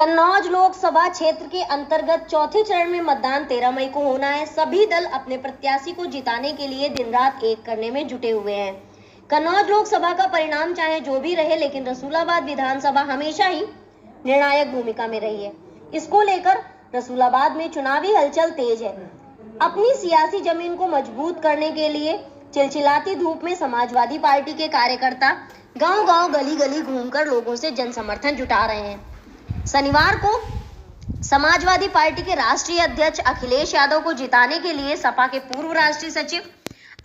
कन्नौज लोकसभा क्षेत्र के अंतर्गत चौथे चरण में मतदान 13 मई को होना है। सभी दल अपने प्रत्याशी को जिताने के लिए दिन रात एक करने में जुटे हुए हैं। कन्नौज लोकसभा का परिणाम चाहे जो भी रहे, लेकिन रसूलाबाद विधानसभा हमेशा ही निर्णायक भूमिका में रही है। इसको लेकर रसूलाबाद में चुनावी हलचल तेज है। अपनी सियासी जमीन को मजबूत करने के लिए चिलचिलाती धूप में समाजवादी पार्टी के कार्यकर्ता गांव-गांव, गली-गली घूमकर लोगों से जन समर्थन जुटा रहे हैं। शनिवार को समाजवादी पार्टी के राष्ट्रीय अध्यक्ष अखिलेश यादव को जिताने के लिए सपा के पूर्व राष्ट्रीय सचिव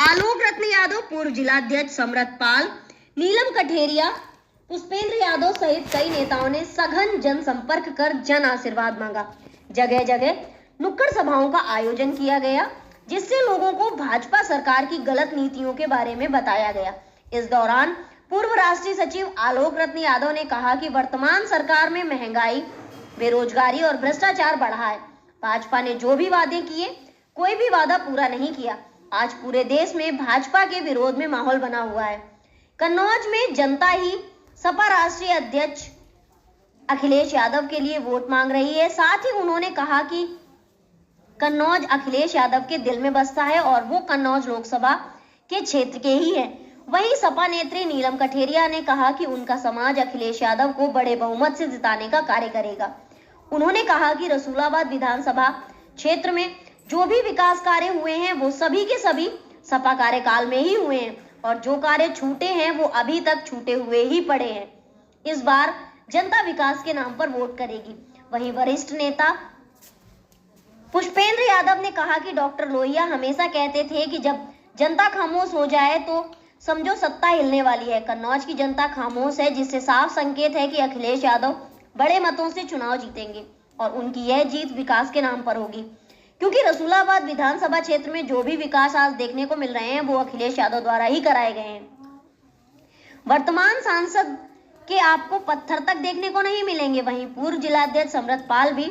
आलोक रत्न यादव, पूर्व जिलाध्यक्ष समरत पाल, नीलम कठेरिया, पुष्पेंद्र यादव सहित कई नेताओं ने सघन जनसंपर्क कर जन आशीर्वाद मांगा। जगह जगह नुक्कड़ सभाओं का आयोजन किया गया, जिससे लोगों को भाजपा सरकार की गलत नीतियों के बारे में बताया गया। इस दौरान पूर्व राष्ट्रीय सचिव आलोक रत्न यादव ने कहा कि वर्तमान सरकार में महंगाई, बेरोजगारी और भ्रष्टाचार बढ़ा है। भाजपा ने जो भी वादे किए, कोई भी वादा पूरा नहीं किया। आज पूरे देश में भाजपा के विरोध में माहौल बना हुआ है। कन्नौज में जनता ही सपा राष्ट्रीय अध्यक्ष अखिलेश यादव के लिए वोट मांग रही है। साथ ही उन्होंने कहा कि कन्नौज अखिलेश यादव के दिल में बसता है और वो कन्नौज लोकसभा के क्षेत्र के ही है। वहीं सपा नेत्री नीलम कठेरिया ने कहा कि उनका समाज अखिलेश यादव को बड़े बहुमत से जिताने का कार्य करेगा। उन्होंने कहा कि रसूलाबाद विधानसभा क्षेत्र में जो भी विकास कार्य हुए हैं वो सभी के सभी सपा कार्यकाल में ही हुए हैं और जो कार्य छूटे हैं वो अभी तक छूटे हुए ही पड़े हैं। इस बार जनता विकास के नाम पर वोट करेगी। वहीं वरिष्ठ नेता पुष्पेंद्र यादव ने कहा कि डॉक्टर लोहिया हमेशा कहते थे कि जब जनता खामोश हो जाए तो समझो सत्ता हिलने वाली है। कन्नौज की जनता खामोश है, जिससे साफ संकेत है कि अखिलेश यादव बड़े मतों से चुनाव जीतेंगे और उनकी यह जीत विकास के नाम पर होगी, क्योंकि रसूलाबाद विधानसभा क्षेत्र में जो भी विकास आज देखने को मिल रहे हैं वो अखिलेश यादव द्वारा ही कराए गए हैं। वर्तमान सांसद के आपको पत्थर तक देखने को नहीं मिलेंगे। वहीं पूर्व जिलाध्यक्ष समरत पाल भी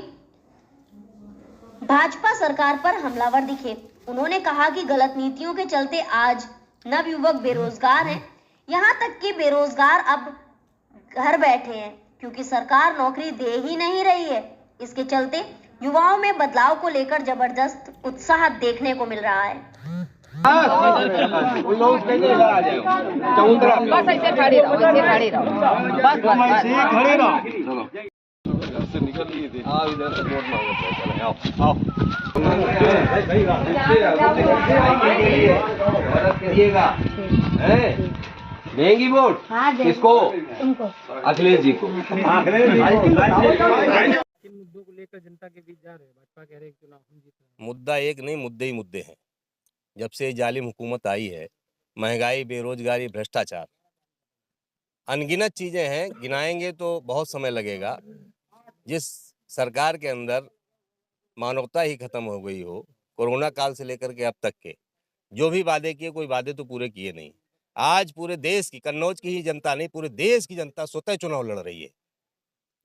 भाजपा सरकार पर हमलावर दिखे। उन्होंने कहा कि गलत नीतियों के चलते आज नवयुवक बेरोजगार हैं। यहाँ तक कि बेरोजगार अब घर बैठे हैं, क्योंकि सरकार नौकरी दे ही नहीं रही है। इसके चलते युवाओं में बदलाव को लेकर जबरदस्त उत्साह देखने को मिल रहा है। बस ऐसे खड़े रहो, ऐसे खड़े रहो, बस खड़े रहो। निकल लिए थे। इधर से जोड़ना होगा। आओ करिएगा, देंगी वोट किसको? अखिलेश जी को। किन मुद्दों को लेकर जनता के बीच जा रहे हैं? भाजपा कह रहे हैं चुनाव हम जीत रहे हैं। मुद्दा एक नहीं, मुद्दे ही मुद्दे हैं। जब से जालिम हुकूमत आई है, महंगाई, बेरोजगारी, भ्रष्टाचार, अनगिनत चीजें हैं। गिनाएंगे तो बहुत समय लगेगा। जिस सरकार के अंदर मानवता ही खत्म हो गई हो, कोरोना काल से लेकर के अब तक के जो भी वादे किए, कोई वादे तो पूरे किए नहीं। आज पूरे देश की, कन्नौज की ही जनता नहीं, पूरे देश की जनता स्वतः चुनाव लड़ रही है।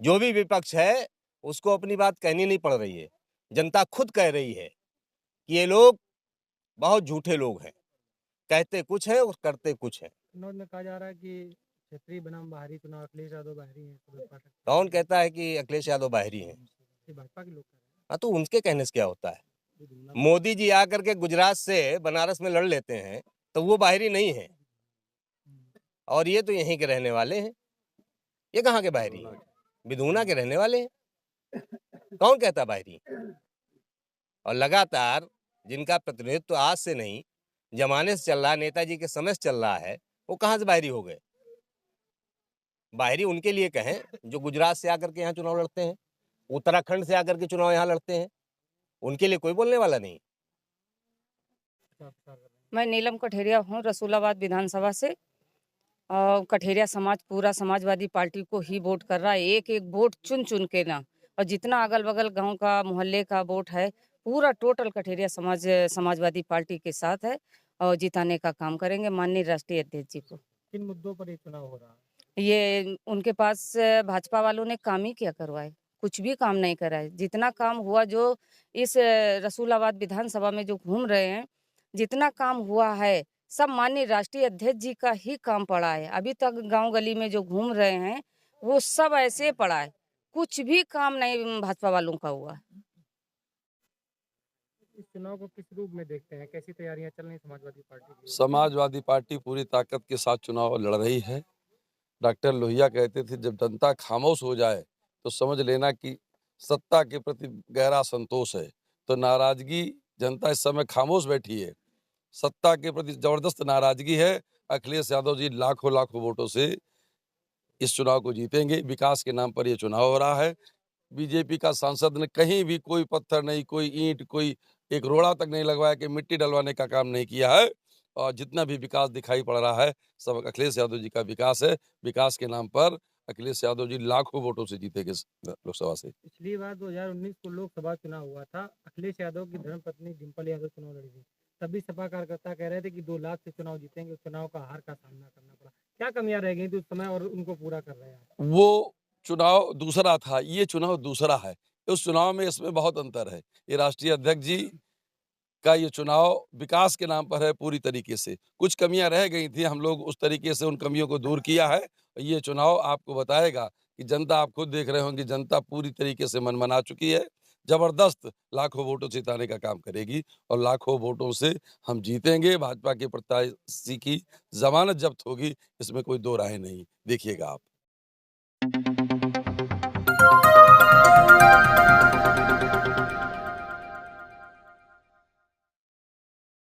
जो भी विपक्ष है उसको अपनी बात कहनी नहीं पड़ रही है। जनता खुद कह रही है कि ये लोग बहुत झूठे लोग हैं, कहते कुछ है और करते कुछ है। कन्नौज में कहा जा रहा है कि क्षेत्रीय बनाम बाहरी चुनाव अखिलेश यादव बाहरी हैं। कौन कहता है कि अखिलेश यादव बाहरी हैं? भाजपा के लोग कह रहे हैं। हाँ, तो उनके कहने से क्या होता है? मोदी जी आकर के गुजरात से बनारस में लड़ लेते हैं तो वो बाहरी नहीं है, और ये तो यहीं के रहने वाले हैं। ये कहाँ के बाहरी हैं? बिधूना के रहने वाले हैं। कौन कहता बाहरी? और लगातार जिनका प्रतिनिधित्व आज से नहीं, जमाने से चल रहा है, नेताजी के समय से चल रहा है, वो कहाँ से बाहरी हो गए? बाहरी उनके लिए कहें जो गुजरात से आकर के यहाँ चुनाव लड़ते हैं, उत्तराखंड से आकर के चुनाव यहाँ लड़ते हैं। उनके लिए कोई बोलने वाला नहीं। मैं नीलम कठेरिया हूँ, रसूलाबाद विधानसभा से। कठेरिया समाज पूरा समाजवादी पार्टी को ही वोट कर रहा है, एक एक वोट चुन चुन के ना, और जितना अगल बगल गांव का, मोहल्ले का वोट है पूरा टोटल कठेरिया समाजवादी पार्टी के साथ है और जिताने का काम करेंगे माननीय राष्ट्रीय अध्यक्ष जी को। किन मुद्दों पर ये चुनाव हो रहा है? ये उनके पास भाजपा वालों ने काम ही क्या करवाए? कुछ भी काम नहीं करा है। जितना काम हुआ, जो इस रसूलाबाद विधानसभा में जो घूम रहे हैं, जितना काम हुआ है सब माननीय राष्ट्रीय अध्यक्ष जी का ही काम पड़ा है। अभी तक गांव गली में जो घूम रहे हैं वो सब ऐसे पड़ा है, कुछ भी काम नहीं भाजपा वालों का हुआ। इस चुनाव को किस रूप में देखते हैं? कैसी तैयारियां चल रही समाजवादी पार्टी की? समाजवादी पार्टी पूरी ताकत के साथ चुनाव लड़ रही है। डॉक्टर लोहिया कहते थे जब जनता खामोश हो जाए तो समझ लेना कि सत्ता के प्रति गहरा संतोष है। तो नाराजगी जनता इस समय खामोश बैठी है, सत्ता के प्रति जबरदस्त नाराजगी है। अखिलेश यादव जी लाखों लाखों वोटों से इस चुनाव को जीतेंगे। विकास के नाम पर यह चुनाव हो रहा है। बीजेपी का सांसद ने कहीं भी कोई पत्थर नहीं, कोई ईंट, कोई एक रोड़ा तक नहीं लगवाया कि मिट्टी डलवाने का काम नहीं किया है। और जितना भी विकास दिखाई पड़ रहा है सब अखिलेश यादव जी का विकास है। विकास के नाम पर अखिलेश यादव जी लाखों वोटों से जीतेंगे लोकसभा से। पिछली बार 2019 को लोकसभा चुनाव हुआ था, अखिलेश यादव की धर्मपत्नी डिंपल यादव चुनाव लड़ी थी। तभी सपा कार्यकर्ता कह रहे थे कि 2 लाख से चुनाव जीतेंगे, उस चुनाव का हार का सामना करना पड़ा। क्या कमियां रह गई थी उस समय और उनको पूरा कर रहे हैं? वो चुनाव दूसरा था, ये चुनाव दूसरा है। उस चुनाव में इसमें बहुत अंतर है। ये राष्ट्रीय अध्यक्ष जी का ये चुनाव विकास के नाम पर है पूरी तरीके से। कुछ कमियां रह गई थी, हम लोग उस तरीके से उन कमियों को दूर किया है। ये चुनाव आपको बताएगा कि जनता, आप खुद देख रहे होंगे, जनता पूरी तरीके से मन मना चुकी है। जबरदस्त लाखों वोटों से जिताने का काम करेगी और लाखों वोटों से हम जीतेंगे। भाजपा के प्रत्याशी की जमानत जब्त होगी, इसमें कोई दो राय नहीं। देखिएगा आप।